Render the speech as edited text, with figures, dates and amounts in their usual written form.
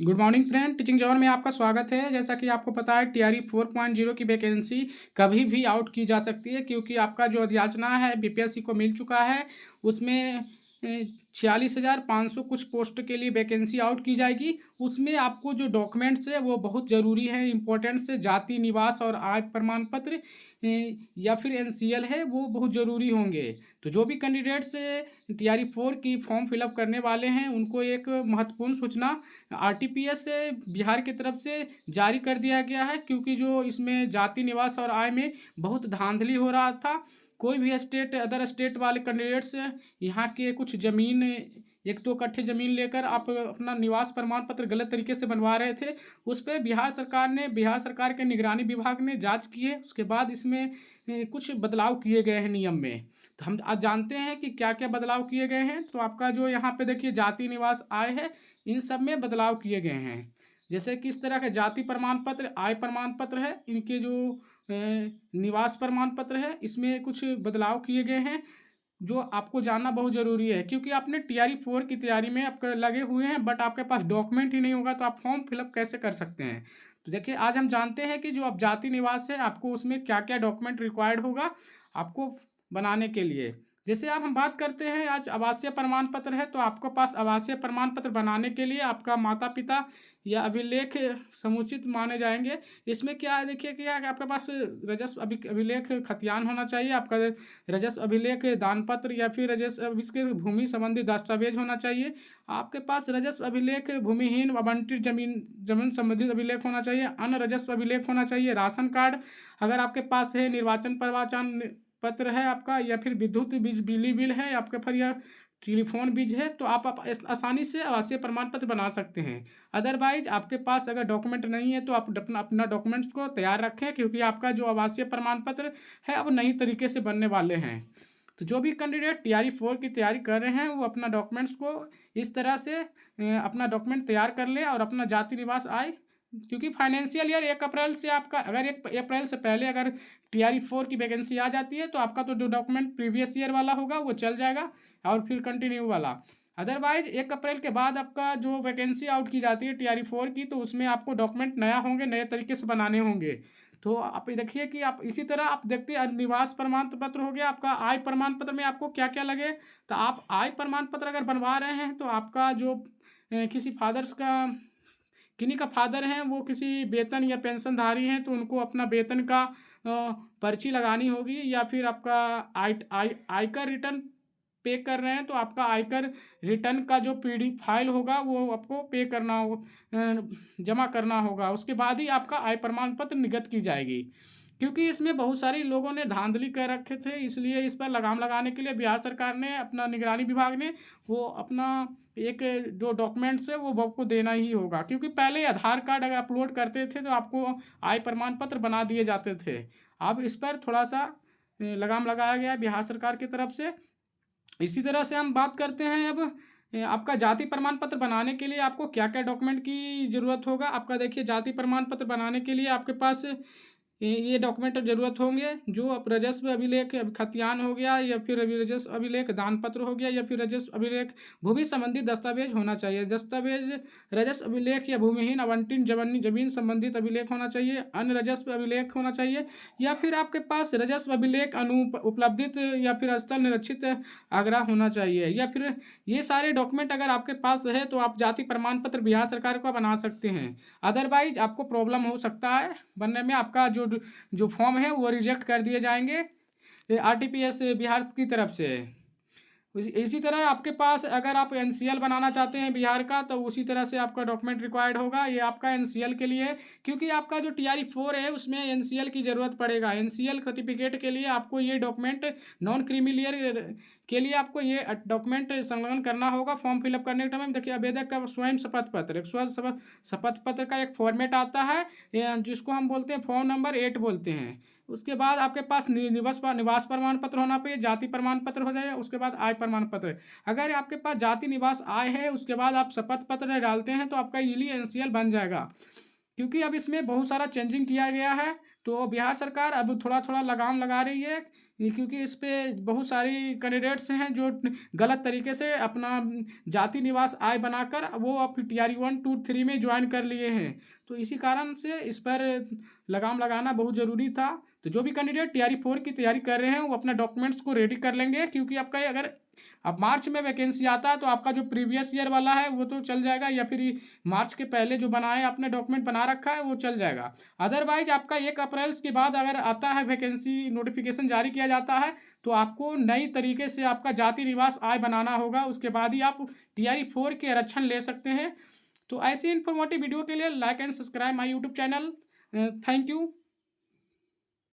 Good morning friend, teaching John में आपका स्वागत है। जैसा कि आपको पता है टीआरई 4.0 की वैकेंसी कभी भी आउट की जा सकती है, क्योंकि आपका जो अधियाचना है बीपीएससी को मिल चुका है। उसमें 46,500 कुछ पोस्ट के लिए वैकेंसी आउट की जाएगी। उसमें आपको जो डॉक्यूमेंट्स है वो बहुत ज़रूरी है, इंपॉर्टेंट से जाति निवास और आय प्रमाण पत्र या फिर एनसीएल है वो बहुत ज़रूरी होंगे। तो जो भी कैंडिडेट्स टीआरई 4 की फॉर्म फिलअप करने वाले हैं उनको एक महत्वपूर्ण सूचना आरटीपीएस से बिहार की तरफ से जारी कर दिया गया है, क्योंकि जो इसमें जाति निवास और आय में बहुत धांधली हो रहा था। कोई भी स्टेट अदर स्टेट वाले कैंडिडेट्स यहाँ के कुछ ज़मीन 1-2 कट्ठे ज़मीन लेकर आप अपना निवास प्रमाण पत्र गलत तरीके से बनवा रहे थे। उस पर बिहार सरकार के निगरानी विभाग ने जांच की है। उसके बाद इसमें कुछ बदलाव किए गए हैं नियम में। तो हम आज जानते हैं कि क्या क्या बदलाव किए गए हैं। तो आपका जो यहाँ पे देखिए जाति निवास आय है, इन सब में बदलाव किए गए हैं। जैसे कि इस तरह के जाति प्रमाण पत्र, आय प्रमाण पत्र है, इनके जो निवास प्रमाण पत्र है, इसमें कुछ बदलाव किए गए हैं जो आपको जानना बहुत ज़रूरी है। क्योंकि आपने टीआरई 4 की तैयारी में आपके लगे हुए हैं, बट आपके पास डॉक्यूमेंट ही नहीं होगा तो आप फॉर्म फिलअप कैसे कर सकते हैं। तो देखिए आज हम जानते हैं कि जो आप जाति निवास है आपको उसमें क्या क्या डॉक्यूमेंट रिक्वायर्ड होगा आपको बनाने के लिए। जैसे आप हम बात करते हैं, आज आवासीय प्रमाण पत्र है, तो आपके पास आवासीय प्रमाण पत्र बनाने के लिए आपका माता पिता या अभिलेख समुचित माने जाएंगे। इसमें क्या है देखिए कि आपके पास रजस्व अभिलेख खतियान होना चाहिए, आपका रजस्व अभिलेख दान पत्र या फिर रजस्व इसके भूमि संबंधी दस्तावेज होना चाहिए। आपके पास रजस्व अभिलेख भूमिहीन आवंटित जमीन संबंधित अभिलेख होना चाहिए, अन्य रजस्व अभिलेख होना चाहिए, राशन कार्ड अगर आपके पास है, निर्वाचन प्रवाचन पत्र है आपका, या फिर विद्युत बिजली बिल है आपके, फिर या टेलीफोन बिल है, तो आप आसानी से आवासीय प्रमाण पत्र बना सकते हैं। अदरवाइज आपके पास अगर डॉक्यूमेंट नहीं है तो आप अपना डॉक्यूमेंट्स को तैयार रखें, क्योंकि आपका जो आवासीय प्रमाण पत्र है अब नई तरीके से बनने वाले हैं। तो जो भी कैंडिडेट टीआरई 4 की तैयारी कर रहे हैं वो अपना डॉक्यूमेंट्स को इस तरह से अपना डॉक्यूमेंट तैयार कर ले और अपना जाति निवास आए। क्योंकि फाइनेंशियल ईयर 1 अप्रैल से आपका, अगर 1 अप्रैल से पहले अगर टीआरई 4 की वैकेंसी आ जाती है तो आपका तो जो डॉक्यूमेंट प्रीवियस ईयर वाला होगा वो चल जाएगा और फिर कंटिन्यू वाला। अदरवाइज 1 अप्रैल के बाद आपका जो वैकेंसी आउट की जाती है टीआरई 4 की, तो उसमें आपको डॉक्यूमेंट नया होंगे, नए तरीके से बनाने होंगे। तो आप देखिए कि आप इसी तरह आप देखते हैं निवास प्रमाण पत्र हो गया आपका। आय प्रमाण पत्र में आपको क्या क्या लगे, तो आप आय प्रमाण पत्र अगर बनवा रहे हैं तो आपका जो किसी फादर्स का, किन्हीं का फादर हैं वो किसी वेतन या पेंशनधारी हैं तो उनको अपना वेतन का पर्ची लगानी होगी, या फिर आपका आयकर रिटर्न पे कर रहे हैं तो आपका आयकर रिटर्न का जो पीडी फाइल होगा वो आपको पे करना हो, जमा करना होगा। उसके बाद ही आपका आय प्रमाण पत्र निर्गत की जाएगी। क्योंकि इसमें बहुत सारे लोगों ने धांधली कर रखे थे, इसलिए इस पर लगाम लगाने के लिए बिहार सरकार ने, अपना निगरानी विभाग ने, वो अपना एक जो डॉक्यूमेंट्स है वो आपको देना ही होगा। क्योंकि पहले आधार कार्ड अगर अपलोड करते थे तो आपको आय प्रमाण पत्र बना दिए जाते थे। अब इस पर थोड़ा सा लगाम लगाया गया है बिहार सरकार की तरफ से। इसी तरह से हम बात करते हैं अब आपका जाति प्रमाण पत्र बनाने के लिए आपको क्या क्या डॉक्यूमेंट की ज़रूरत होगा। आपका देखिए जाति प्रमाण पत्र बनाने के लिए आपके पास ये डॉक्यूमेंट ज़रूरत होंगे, जो अब राजस्व अभिलेख खतियान हो गया, या फिर राजस्व अभिलेख दान पत्र हो गया, या फिर राजस्व अभिलेख भूमि संबंधी दस्तावेज होना चाहिए। दस्तावेज राजस्व अभिलेख या भूमिहीन आवंटित जमीन संबंधित अभिलेख होना चाहिए, अन्य राजस्व अभिलेख होना चाहिए, या फिर आपके पास राजस्व अभिलेख उपलब्धित या फिर स्थल निरक्षित आग्रह होना चाहिए। या फिर ये सारे डॉक्यूमेंट अगर आपके पास है तो आप जाति प्रमाण पत्र बिहार सरकार का बना सकते हैं। अदरवाइज आपको प्रॉब्लम हो सकता है बनने में, आपका जो फॉर्म है वो रिजेक्ट कर दिए जाएंगे आरटीपीएस बिहार की तरफ से। इसी तरह आपके पास अगर आप एनसीएल बनाना चाहते हैं बिहार का, तो उसी तरह से आपका डॉक्यूमेंट रिक्वायर्ड होगा। ये आपका एनसीएल के लिए, क्योंकि आपका जो टीआरई 4 है उसमें एनसीएल की ज़रूरत पड़ेगा। एनसीएल सर्टिफिकेट के लिए आपको ये डॉक्यूमेंट, नॉन क्रीमिलियर के लिए आपको ये डॉक्यूमेंट संलग्न करना होगा फॉर्म फिलअप करने के टाइम में। देखिए आवेदक का स्वयं शपथ पत्र, एक शपथ पत्र का एक फॉर्मेट आता है जिसको हम बोलते हैं फॉर्म नंबर 8 बोलते हैं। उसके बाद आपके पास निवास प्रमाण पत्र होना चाहिए, जाति प्रमाण पत्र हो जाएगा, उसके बाद आय प्रमाण पत्र। अगर आपके पास जाति निवास आय है उसके बाद आप शपथ पत्र डालते हैं तो आपका इजीली एनसीएल बन जाएगा। क्योंकि अब इसमें बहुत सारा चेंजिंग किया गया है, तो बिहार सरकार अब थोड़ा थोड़ा लगाम लगा रही है क्योंकि इस पे बहुत सारी कैंडिडेट्स हैं जो गलत तरीके से अपना जाति निवास आय बनाकर वो अब टीआरई 1, 2, 3 में ज्वाइन कर लिए हैं। तो इसी कारण से इस पर लगाम लगाना बहुत ज़रूरी था। तो जो भी कैंडिडेट टीआरई 4 की तैयारी कर रहे हैं वो अपना डॉक्यूमेंट्स को रेडी कर लेंगे, क्योंकि आपका ये अगर अब मार्च में वैकेंसी आता है तो आपका जो प्रीवियस ईयर वाला है वो तो चल जाएगा, या फिर मार्च के पहले जो बनाए आपने डॉक्यूमेंट बना रखा है वो चल जाएगा। अदरवाइज आपका 1 अप्रैल के बाद अगर आता है वैकेंसी नोटिफिकेशन जारी किया जाता है तो आपको नई तरीके से आपका जाति निवास आय बनाना होगा, उसके बाद ही आप टीआरई 4 के आरक्षण ले सकते हैं। तो ऐसी इन्फॉर्मेटिव वीडियो के लिए like and subscribe my YouTube channel. Thank you.